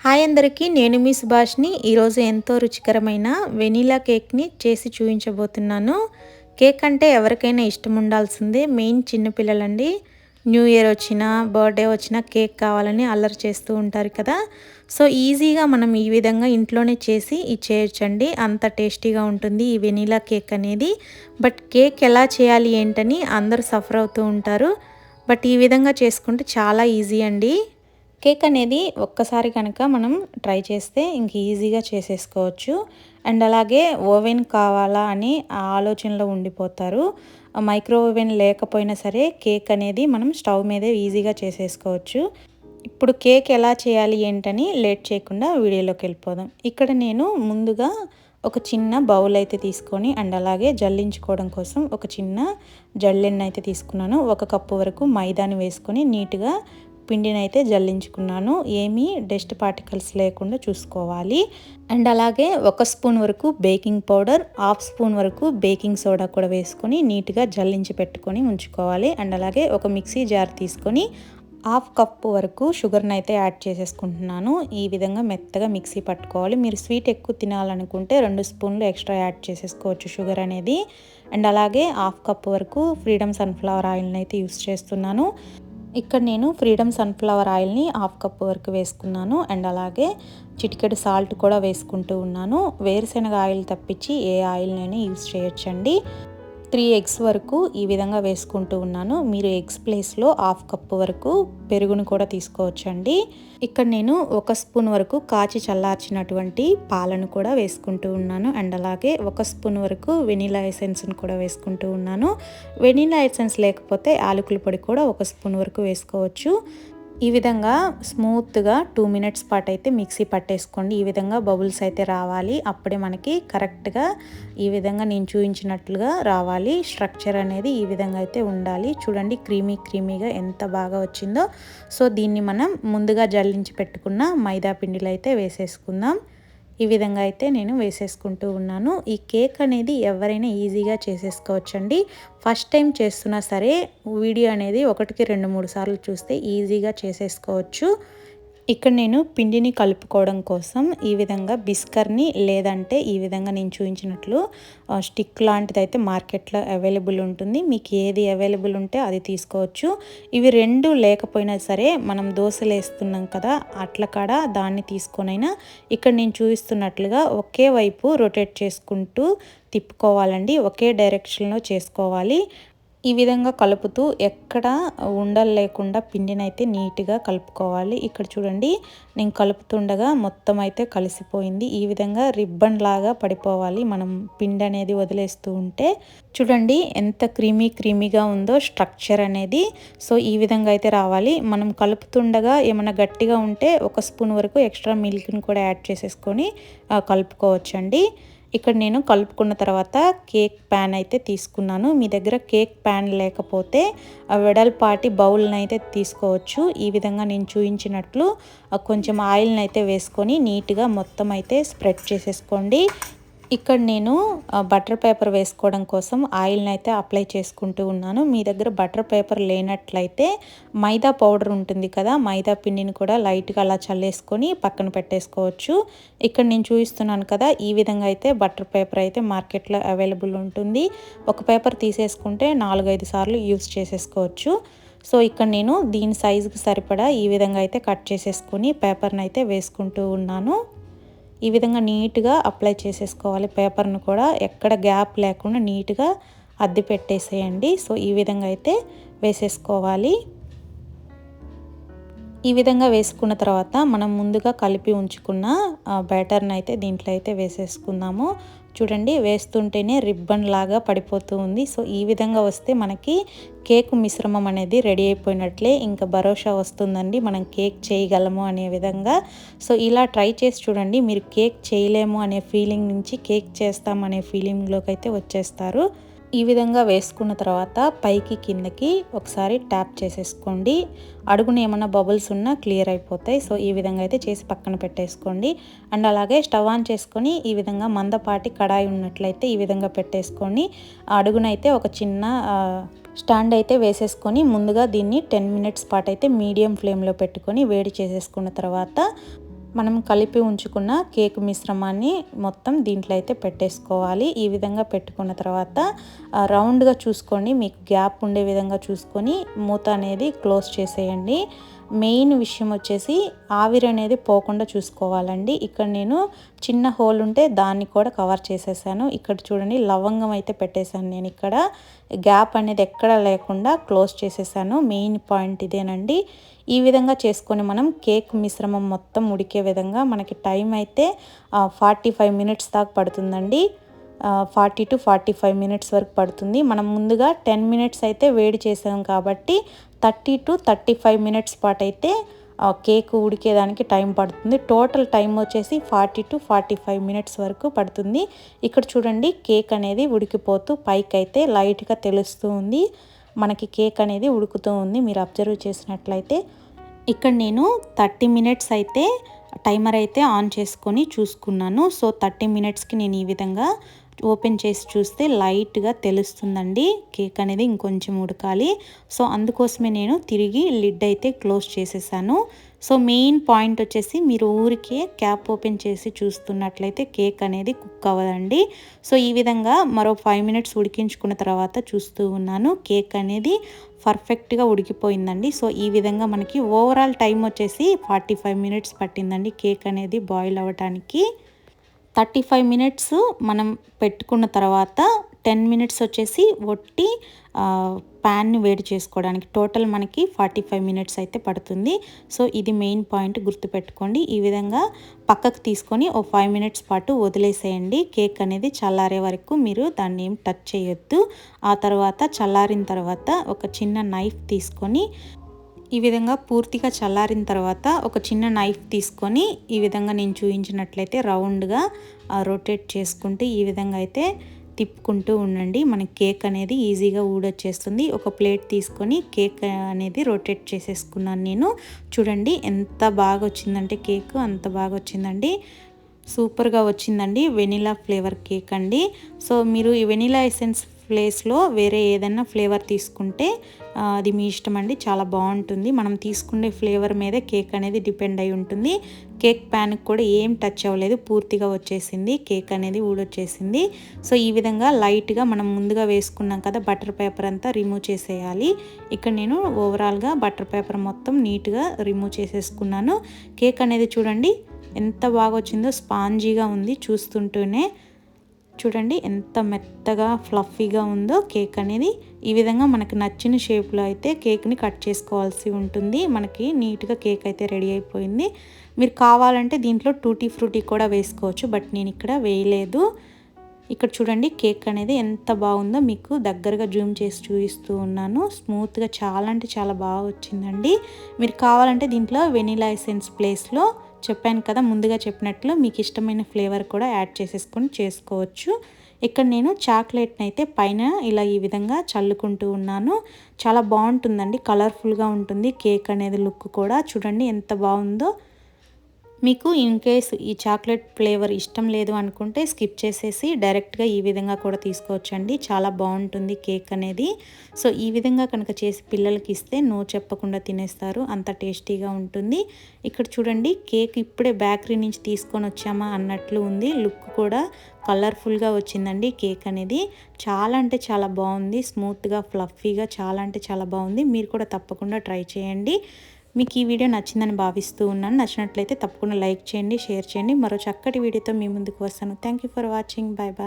Hi అందరికీ, నేను మీ సుభాష్ని. ఈరోజు ఎంతో రుచికరమైన వెనీలా కేక్ని చేసి చూపించబోతున్నాను. కేక్ అంటే ఎవరికైనా ఇష్టం ఉండాల్సిందే, మెయిన్ చిన్నపిల్లలండి. న్యూ ఇయర్ వచ్చినా, బర్త్డే వచ్చినా కేక్ కావాలని అల్లరి చేస్తూ ఉంటారు కదా. సో ఈజీగా మనం ఈ విధంగా ఇంట్లోనే చేసి ఇచ్చేయచ్చండి. అంత టేస్టీగా ఉంటుంది ఈ వెనీలా కేక్ అనేది. బట్ కేక్ ఎలా చేయాలి ఏంటని అందరూ సఫర్ అవుతూ ఉంటారు. బట్ ఈ విధంగా చేసుకుంటే చాలా ఈజీ అండి. కేక్ అనేది ఒక్కసారి కనుక మనం ట్రై చేస్తే ఇంక ఈజీగా చేసేసుకోవచ్చు. అండ్ అలాగే ఓవెన్ కావాలా అని ఆ ఆలోచనలో ఉండిపోతారు. మైక్రో ఓవెన్ లేకపోయినా సరే కేక్ అనేది మనం స్టవ్ మీదే ఈజీగా చేసేసుకోవచ్చు. ఇప్పుడు కేక్ ఎలా చేయాలి ఏంటని లేట్ చేయకుండా వీడియోలోకి వెళ్ళిపోదాం. ఇక్కడ నేను ముందుగా ఒక చిన్న బౌల్ అయితే తీసుకొని అండ్ అలాగే జల్లించుకోవడం కోసం ఒక చిన్న జల్లెన్న అయితే తీసుకున్నాను. 1 కప్పు వరకు మైదాని వేసుకొని నీట్గా పిండిని అయితే జల్లించుకున్నాను. ఏమీ డస్ట్ పార్టికల్స్ లేకుండా చూసుకోవాలి. అండ్ అలాగే 1 స్పూన్ వరకు బేకింగ్ పౌడర్, 1/2 స్పూన్ వరకు బేకింగ్ సోడా కూడా వేసుకొని నీట్గా జల్లించి పెట్టుకొని ఉంచుకోవాలి. అండ్ అలాగే ఒక మిక్సీ జార్ తీసుకొని 1/2 కప్పు వరకు షుగర్ని అయితే యాడ్ చేసేసుకుంటున్నాను. ఈ విధంగా మెత్తగా మిక్సీ పట్టుకోవాలి. మీరు స్వీట్ ఎక్కువ తినాలనుకుంటే 2 స్పూన్లు ఎక్స్ట్రా యాడ్ చేసేసుకోవచ్చు షుగర్ అనేది. అండ్ అలాగే 1/2 కప్పు వరకు ఫ్రీడమ్ సన్ఫ్లవర్ ఆయిల్ని అయితే యూస్ చేస్తున్నాను. ఇక్కడ నేను ఫ్రీడమ్ సన్ఫ్లవర్ ఆయిల్ని 1/2 కప్పు వరకు వేసుకున్నాను. అండ్ అలాగే చిటికెడు సాల్ట్ కూడా వేసుకుంటూ ఉన్నాను. వేరుశనగ ఆయిల్ తప్పించి ఏ ఆయిల్నైనా యూస్ చేయొచ్చండి. 3 ఎగ్స్ వరకు ఈ విధంగా వేసుకుంటూ ఉన్నాను. మీరు ఎగ్స్ ప్లేస్లో 1/2 కప్పు వరకు పెరుగును కూడా తీసుకోవచ్చండి. ఇక్కడ నేను 1 స్పూన్ వరకు కాచి చల్లార్చినటువంటి పాలను కూడా వేసుకుంటూ ఉన్నాను. అండ్ అలాగే 1 స్పూన్ వరకు వెనీలా ఎసెన్స్ని కూడా వేసుకుంటూ ఉన్నాను. వెనీలా ఎసెన్స్ లేకపోతే యాలకుల పొడి కూడా 1 స్పూన్ వరకు వేసుకోవచ్చు. ఈ విధంగా స్మూత్గా 2 మినిట్స్ పాటు అయితే మిక్సీ పట్టేసుకోండి. ఈ విధంగా బబుల్స్ అయితే రావాలి. అప్పుడే మనకి కరెక్ట్గా ఈ విధంగా నేను చూపించినట్లుగా రావాలి. స్ట్రక్చర్ అనేది ఈ విధంగా అయితే ఉండాలి. చూడండి క్రీమీగా ఎంత బాగా వచ్చిందో. సో దీన్ని మనం ముందుగా జల్లించి పెట్టుకున్న మైదా పిండిలో అయితే వేసేసుకుందాం. ఈ విధంగా అయితే నేను వేసేసుకుంటూ ఉన్నాను. ఈ కేక్ అనేది ఎవరైనా ఈజీగా చేసేసుకోవచ్చండి. ఫస్ట్ టైం చేస్తున్నా సరే వీడియో అనేది 1కి 2, 3 సార్లు చూస్తే ఈజీగా చేసేసుకోవచ్చు. ఇక్కడ నేను పిండిని కలుపుకోవడం కోసం ఈ విధంగా బిస్కర్ని లేదంటే ఈ విధంగా నేను చూపించినట్లు స్టిక్ లాంటిది అయితే మార్కెట్లో అవైలబుల్ ఉంటుంది. మీకు ఏది అవైలబుల్ ఉంటే అది తీసుకోవచ్చు. ఇవి 2 లేకపోయినా సరే మనం దోశలు వేస్తున్నాం కదా, అట్ల కాడ దాన్ని తీసుకొనైనా ఇక్కడ నేను చూపిస్తున్నట్లుగా ఒకే వైపు రొటేట్ చేసుకుంటూ తిప్పుకోవాలండి. ఒకే డైరెక్షన్లో చేసుకోవాలి. ఈ విధంగా కలుపుతూ ఎక్కడ ఉండలు లేకుండా పిండిని అయితే నీట్గా కలుపుకోవాలి. ఇక్కడ చూడండి నేను కలుపుతుండగా మొత్తం అయితే కలిసిపోయింది. ఈ విధంగా రిబ్బన్ లాగా పడిపోవాలి మనం పిండి అనేది వదిలేస్తూ ఉంటే. చూడండి ఎంత క్రీమీగా ఉందో స్ట్రక్చర్ అనేది. సో ఈ విధంగా అయితే రావాలి. మనం కలుపుతుండగా ఏమైనా గట్టిగా ఉంటే 1 స్పూన్ వరకు ఎక్స్ట్రా మిల్క్ని కూడా యాడ్ చేసేసుకొని కలుపుకోవచ్చండి. ఇక్కడ నేను కలుపుకున్న తర్వాత కేక్ ప్యాన్ అయితే తీసుకున్నాను. మీ దగ్గర కేక్ ప్యాన్ లేకపోతే వెడల్పాటి బౌల్ని అయితే తీసుకోవచ్చు. ఈ విధంగా నేను చూపించినట్లు కొంచెం ఆయిల్ని అయితే వేసుకొని నీట్గా మొత్తం అయితే స్ప్రెడ్ చేసేసుకోండి. ఇక్కడ నేను బటర్ పేపర్ వేసుకోవడం కోసం ఆయిల్ని అయితే అప్లై చేసుకుంటూ ఉన్నాను. మీ దగ్గర బటర్ పేపర్ లేనట్లయితే మైదా పౌడర్ ఉంటుంది కదా, మైదా పిండిని కూడా లైట్గా అలా చల్లేసుకొని పక్కన పెట్టేసుకోవచ్చు. ఇక్కడ నేను చూపిస్తున్నాను కదా, ఈ విధంగా అయితే బటర్ పేపర్ అయితే మార్కెట్లో అవైలబుల్ ఉంటుంది. ఒక పేపర్ తీసేసుకుంటే 4-5 సార్లు యూస్ చేసేసుకోవచ్చు. సో ఇక్కడ నేను దీని సైజుకి సరిపడా ఈ విధంగా అయితే కట్ చేసేసుకొని పేపర్ని అయితే వేసుకుంటూ ఉన్నాను. ఈ విధంగా నీట్గా అప్లై చేసేసుకోవాలి. పేపర్ను కూడా ఎక్కడ గ్యాప్ లేకుండా నీట్గా అద్ది పెట్టేసేయండి. సో ఈ విధంగా అయితే వేసేసుకోవాలి. ఈ విధంగా వేసుకున్న తర్వాత మనం ముందుగా కలిపి ఉంచుకున్న బ్యాటర్ని అయితే దీంట్లో అయితే వేసేసుకుందాము. చూడండి వేస్తుంటేనే రిబ్బన్ లాగా పడిపోతూ ఉంది. సో ఈ విధంగా వస్తే మనకి కేక్ మిశ్రమం అనేది రెడీ అయిపోయినట్లే. ఇంకా భరోసా వస్తుందండి మనం కేక్ చేయగలము అనే విధంగా. సో ఇలా ట్రై చేసి చూడండి. మీరు కేక్ చేయలేము అనే ఫీలింగ్ నుంచి కేక్ చేస్తామనే ఫీలింగ్లోకి అయితే వచ్చేస్తారు. ఈ విధంగా వేసుకున్న తర్వాత పైకి కిందకి ఒకసారి ట్యాప్ చేసేసుకోండి. అడుగున ఏమన్నా బబుల్స్ ఉన్నా క్లియర్ అయిపోతాయి. సో ఈ విధంగా అయితే చేసి పక్కన పెట్టేసుకోండి. అండ్ అలాగే స్టవ్ ఆన్ చేసుకొని ఈ విధంగా మందపాటి కడాయి ఉన్నట్లయితే ఈ విధంగా పెట్టేసుకొని అడుగునైతే ఒక చిన్న స్టాండ్ అయితే వేసేసుకొని ముందుగా దీన్ని 10 మినిట్స్ పాటు అయితే మీడియం ఫ్లేమ్లో పెట్టుకొని వేడి చేసేసుకున్న తర్వాత మనం కలిపి ఉంచుకున్న కేక్ మిశ్రమాన్ని మొత్తం దీంట్లో అయితే పెట్టేసుకోవాలి. ఈ విధంగా పెట్టుకున్న తర్వాత రౌండ్గా చూసుకోండి, మీకు గ్యాప్ ఉండే విధంగా చూసుకొని మూత అనేది క్లోజ్ చేసేయండి. మెయిన్ విషయం వచ్చేసి ఆవిరి అనేది పోకుండా చూసుకోవాలండి. ఇక్కడ నేను చిన్న హోల్ ఉంటే దాన్ని కూడా కవర్ చేసేసాను. ఇక్కడ చూడండి లవంగం అయితే పెట్టేశాను నేను. ఇక్కడ గ్యాప్ అనేది ఎక్కడ లేకుండా క్లోజ్ చేసేసాను. మెయిన్ పాయింట్ ఇదేనండి. ఈ విధంగా చేసుకొని మనం కేక్ మిశ్రమం మొత్తం ఉడికే విధంగా మనకి టైం అయితే 45 మినిట్స్ దాకా పడుతుందండి. 40 to 45 మినిట్స్ వరకు పడుతుంది. మనం ముందుగా 10 మినిట్స్ అయితే వేడి చేసాం కాబట్టి 30 to 35 మినిట్స్ పాటు అయితే కేక్ ఉడికేదానికి టైం పడుతుంది. టోటల్ టైం వచ్చేసి 40 to 45 మినిట్స్ వరకు పడుతుంది. ఇక్కడ చూడండి కేక్ అనేది ఉడికిపోతూ పైకి అయితే లైట్గా తెలుస్తూ ఉంది. మనకి కేక్ అనేది ఉడుకుతూ ఉంది. మీరు అబ్జర్వ్ చేసినట్లయితే ఇక్కడ నేను 30 మినిట్స్ అయితే టైమర్ అయితే ఆన్ చేసుకొని చూసుకున్నాను. సో 30 మినిట్స్కి నేను ఈ విధంగా ఓపెన్ చేసి చూస్తే లైట్గా తెలుస్తుందండి కేక్ అనేది ఇంకొంచెం ఉడకాలి. సో అందుకోసమే నేను తిరిగి లిడ్ అయితే క్లోజ్ చేసేసాను. సో మెయిన్ పాయింట్ వచ్చేసి మీరు ఊరికే క్యాప్ ఓపెన్ చేసి చూస్తున్నట్లయితే కేక్ అనేది కుక్ అవ్వదండి. సో ఈ విధంగా మరో 5 మినిట్స్ ఉడికించుకున్న తర్వాత చూస్తూ ఉన్నాను, కేక్ అనేది పర్ఫెక్ట్గా ఉడికిపోయిందండి. సో ఈ విధంగా మనకి ఓవరాల్ టైం వచ్చేసి 45 మినిట్స్ పట్టిందండి కేక్ అనేది బాయిల్ అవ్వటానికి. 35 మినిట్స్ మనం పెట్టుకున్న తర్వాత 10 మినిట్స్ వచ్చేసి ఒట్టి ప్యాన్ని వేడి చేసుకోవడానికి. టోటల్ మనకి 45 మినిట్స్ అయితే పడుతుంది. సో ఇది మెయిన్ పాయింట్ గుర్తుపెట్టుకోండి. ఈ విధంగా పక్కకు తీసుకొని ఓ 5 మినిట్స్ పాటు వదిలేసేయండి. కేక్ అనేది చల్లారే వరకు మీరు దాన్ని ఏం టచ్ చేయొద్దు. ఆ తర్వాత చల్లారిన తర్వాత ఒక చిన్న నైఫ్ తీసుకొని ఈ విధంగా పూర్తిగా చల్లారిన తర్వాత ఒక చిన్న నైఫ్ తీసుకొని ఈ విధంగా నేను చూపించినట్లయితే రౌండ్గా రొటేట్ చేసుకుంటూ ఈ విధంగా అయితే తిప్పుకుంటూ ఉండండి. మనకి కేక్ అనేది ఈజీగా ఊడొచ్చేస్తుంది. ఒక ప్లేట్ తీసుకొని కేక్ అనేది రొటేట్ చేసేసుకున్నాను నేను. చూడండి ఎంత బాగా వచ్చిందంటే కేక్ అంత బాగా వచ్చిందండి. సూపర్గా వచ్చిందండి. వెనిలా ఫ్లేవర్ కేక్ అండి. సో మీరు ఈ వెనిలా ఎసెన్స్ ప్లేస్లో వేరే ఏదైనా ఫ్లేవర్ తీసుకుంటే అది మీ ఇష్టం అండి, చాలా బాగుంటుంది. మనం తీసుకునే ఫ్లేవర్ మీదే కేక్ అనేది డిపెండ్ అయి ఉంటుంది. కేక్ ప్యాన్కి కూడా ఏం టచ్ అవ్వలేదు, పూర్తిగా వచ్చేసింది, కేక్ అనేది ఊడొచ్చేసింది. సో ఈ విధంగా లైట్గా మనం ముందుగా వేసుకున్నాం కదా బటర్ పేపర్ అంతా రిమూవ్ చేసేయాలి. ఇక్కడ నేను ఓవరాల్గా బటర్ పేపర్ మొత్తం నీట్గా రిమూవ్ చేసేసుకున్నాను. కేక్ అనేది చూడండి ఎంత బాగా వచ్చిందో, స్పాంజీగా ఉంది. చూస్తుంటూనే చూడండి ఎంత మెత్తగా ఫ్లఫీగా ఉందో కేక్ అనేది. ఈ విధంగా మనకు నచ్చిన షేప్లో అయితే కేక్ని కట్ చేసుకోవాల్సి ఉంటుంది. మనకి నీట్గా కేక్ అయితే రెడీ అయిపోయింది. మీరు కావాలంటే దీంట్లో టూటీ ఫ్రూటీ కూడా వేసుకోవచ్చు, బట్ నేను ఇక్కడ వేయలేదు. ఇక్కడ చూడండి కేక్ అనేది ఎంత బాగుందో మీకు దగ్గరగా జూమ్ చేసి చూపిస్తూ ఉన్నాను. స్మూత్గా చాలా అంటే చాలా బాగా వచ్చిందండి. మీరు కావాలంటే దీంట్లో వెనిలా ఎసెన్స్ ప్లేస్లో చెప్పాను కదా ముందుగా చెప్పినట్లు మీకు ఇష్టమైన ఫ్లేవర్ కూడా యాడ్ చేసేసుకొని చేసుకోవచ్చు. ఇక్కడ నేను చాక్లెట్ని అయితే పైన ఇలా ఈ విధంగా చల్లుకుంటూ ఉన్నాను. చాలా బాగుంటుందండి, కలర్ఫుల్గా ఉంటుంది కేక్ అనేది. లుక్ కూడా చూడండి ఎంత బాగుందో. మీకు ఇన్ కేస్ ఈ చాక్లెట్ ఫ్లేవర్ ఇష్టం లేదు అనుకుంటే స్కిప్ చేసేసి డైరెక్ట్గా ఈ విధంగా కూడా తీసుకోవచ్చండి. చాలా బాగుంటుంది కేక్ అనేది. సో ఈ విధంగా కనుక చేసి పిల్లలకి ఇస్తే నో చెప్పకుండా తినేస్తారు, అంత టేస్టీగా ఉంటుంది. ఇక్కడ చూడండి కేక్ ఇప్పుడే బేకరీ నుంచి తీసుకొని వచ్చామా అన్నట్లు ఉంది. లుక్ కూడా కలర్ఫుల్గా వచ్చిందండి కేక్ అనేది. చాలా అంటే చాలా బాగుంది, స్మూత్గా ఫ్లఫీగా చాలా అంటే చాలా బాగుంది. మీరు కూడా తప్పకుండా ట్రై చేయండి. మీకు ఈ వీడియో నచ్చిందని భావిస్తూ ఉన్నాను. నచ్చినట్లయితే తప్పకుండా లైక్ చేయండి, షేర్ చేయండి. మరో చక్కటి వీడియోతో మీ ముందుకు వస్తాను. Thank you for watching. Bye bye.